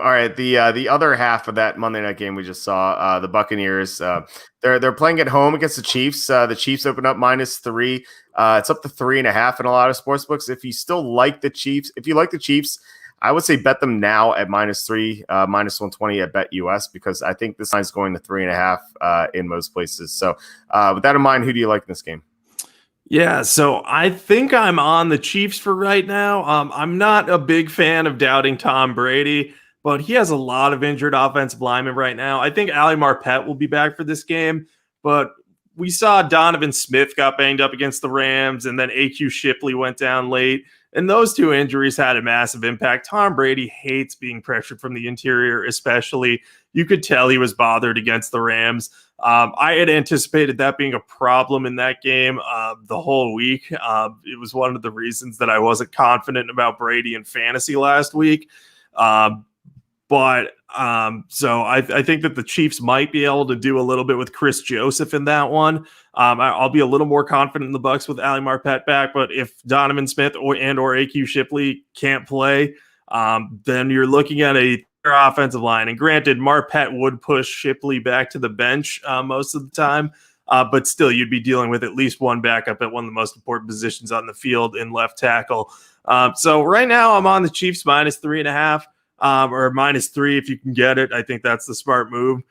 All right, the other half of that Monday night game we just saw, the Buccaneers, they're playing at home against the Chiefs. The Chiefs open up -3. It's up to 3.5 in a lot of sports books. If you still like the Chiefs, I would say bet them now at -3, -120 at BetUS, because I think this line's going to 3.5 in most places. So with that in mind, who do you like in this game? Yeah, so I think I'm on the Chiefs for right now. I'm not a big fan of doubting Tom Brady, but he has a lot of injured offensive linemen right now. I think Ali Marpet will be back for this game, but we saw Donovan Smith got banged up against the Rams, and then AQ Shipley went down late, and those two injuries had a massive impact. Tom Brady hates being pressured from the interior, especially. You could tell he was bothered against the Rams. I had anticipated that being a problem in that game the whole week. It was one of the reasons that I wasn't confident about Brady in fantasy last week. So I think that the Chiefs might be able to do a little bit with Chris Joseph in that one. I'll be a little more confident in the Bucs with Ali Marpet back, but if Donovan Smith or AQ Shipley can't play, then you're looking at a offensive line. And granted, Marpet would push Shipley back to the bench most of the time, but still you'd be dealing with at least one backup at one of the most important positions on the field in left tackle. So right now I'm on the Chiefs -3.5. Or -3 if you can get it. I think that's the smart move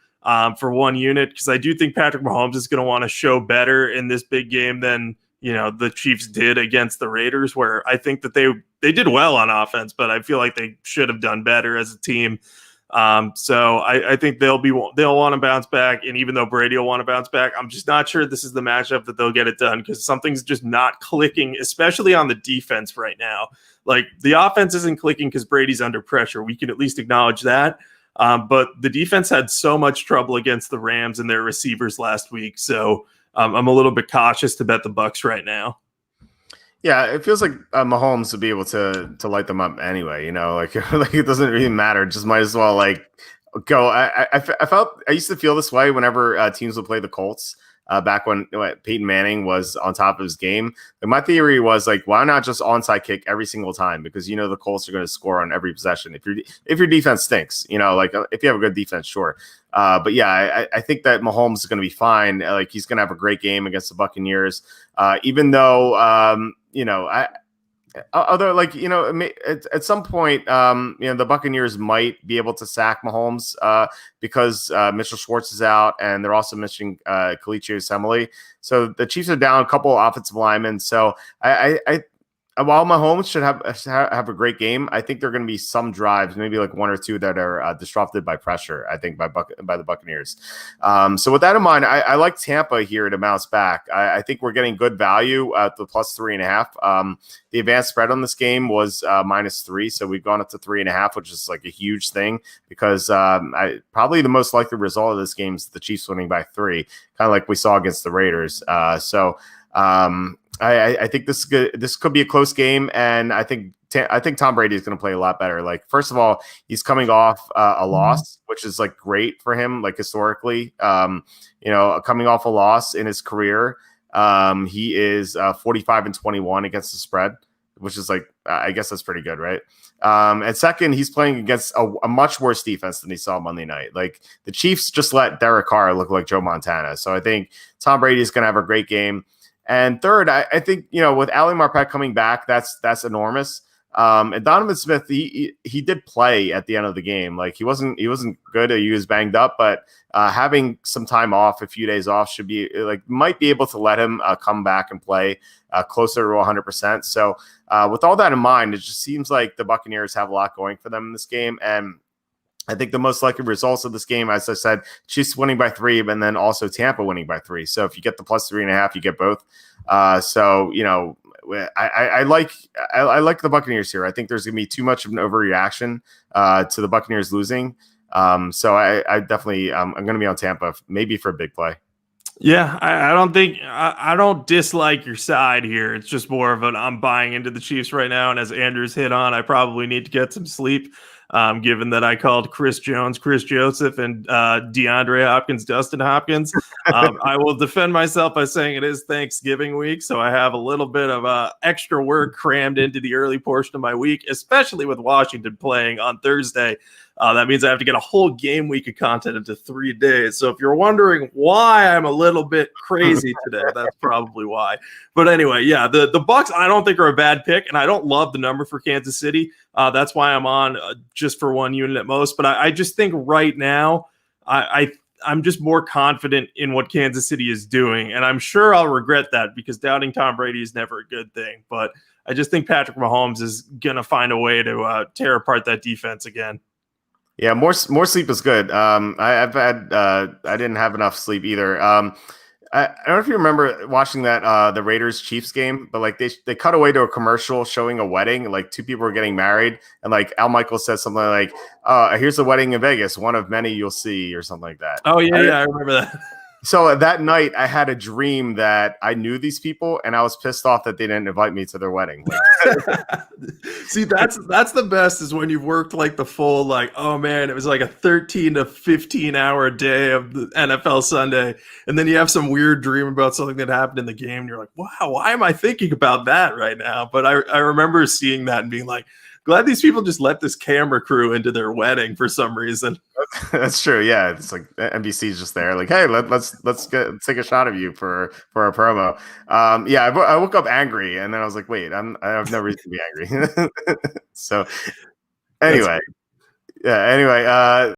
for one unit, because I do think Patrick Mahomes is going to want to show better in this big game than the Chiefs did against the Raiders, where I think that they did well on offense, but I feel like they should have done better as a team. So I think they'll want to bounce back, and even though Brady will want to bounce back, I'm just not sure this is the matchup that they'll get it done, because something's just not clicking, especially on the defense right now. Like, the offense isn't clicking because Brady's under pressure. We can at least acknowledge that. But the defense had so much trouble against the Rams and their receivers last week, so I'm a little bit cautious to bet the Bucs right now. Yeah, it feels like Mahomes would be able to light them up anyway. Like it doesn't really matter. Just might as well go. I felt I used to feel this way whenever teams would play the Colts back when Peyton Manning was on top of his game. Like, my theory was why not just onside kick every single time, because the Colts are going to score on every possession if your defense stinks. If you have a good defense, sure. But yeah, I think that Mahomes is going to be fine. He's going to have a great game against the Buccaneers, even though at some point, the Buccaneers might be able to sack Mahomes because Mitchell Schwartz is out, and they're also missing Kalichi Osemele. So the Chiefs are down a couple of offensive linemen. So while Mahomes should have a great game, I think there are going to be some drives, maybe like one or two, that are disrupted by pressure, I think, by the Buccaneers. So with that in mind, I like Tampa here to bounce back. I think we're getting good value at the +3.5. The advanced spread on this game was -3, so we've gone up to 3.5, which is like a huge thing, because probably the most likely result of this game is the Chiefs winning by 3, kind of like we saw against the Raiders. I think this could be a close game, and I think Tom Brady is going to play a lot better. First of all, he's coming off a loss, which is great for him, historically. Coming off a loss in his career, he is 45-21 against the spread, which is I guess that's pretty good, right? And second, he's playing against a much worse defense than he saw Monday night. The Chiefs just let Derek Carr look like Joe Montana, so I think Tom Brady is going to have a great game. And third, I think, with Ali Marpet coming back, that's enormous. And Donovan Smith, he did play at the end of the game. He wasn't good. He was banged up, but having some time off, a few days off, should be might be able to let him come back and play closer to 100%. So with all that in mind, it just seems like the Buccaneers have a lot going for them in this game. And I think the most likely results of this game, as I said, Chiefs winning by 3, and then also Tampa winning by 3. So if you get the +3.5, you get both. I like the Buccaneers here. I think there's going to be too much of an overreaction to the Buccaneers losing. So I definitely I'm going to be on Tampa, maybe for a big play. Yeah, I don't dislike your side here. It's just more of I'm buying into the Chiefs right now, and as Andrews hit on, I probably need to get some sleep. Given that I called Chris Jones, Chris Joseph, and DeAndre Hopkins, Dustin Hopkins. I will defend myself by saying it is Thanksgiving week, so I have a little bit of extra work crammed into the early portion of my week, especially with Washington playing on Thursday. That means I have to get a whole game week of content into 3 days. So if you're wondering why I'm a little bit crazy today, that's probably why. But anyway, yeah, the Bucs I don't think are a bad pick, and I don't love the number for Kansas City. That's why I'm on just for 1 unit at most. But I just think right now I'm just more confident in what Kansas City is doing, and I'm sure I'll regret that because doubting Tom Brady is never a good thing. But I just think Patrick Mahomes is gonna find a way to tear apart that defense again. Yeah, more sleep is good. I've had I didn't have enough sleep either. I don't know if you remember watching that the Raiders Chiefs game, but like they cut away to a commercial showing a wedding, like two people were getting married, and like Al Michaels said something like, "Here's the wedding in Vegas, one of many you'll see," or something like that. Oh yeah, I remember that. So that night, I had a dream that I knew these people, and I was pissed off that they didn't invite me to their wedding. See, that's the best is when you've worked like the full, like, oh man, it was like a 13 to 15 hour day of the NFL Sunday, and then you have some weird dream about something that happened in the game, and you're like, wow, why am I thinking about that right now? But I remember seeing that and being like, glad these people just let this camera crew into their wedding for some reason. That's true. Yeah, it's like NBC's just there, like, hey, let's take a shot of you for a promo. Yeah, I woke up angry, and then I was like, wait, I have no reason to be angry. So anyway, yeah. Anyway,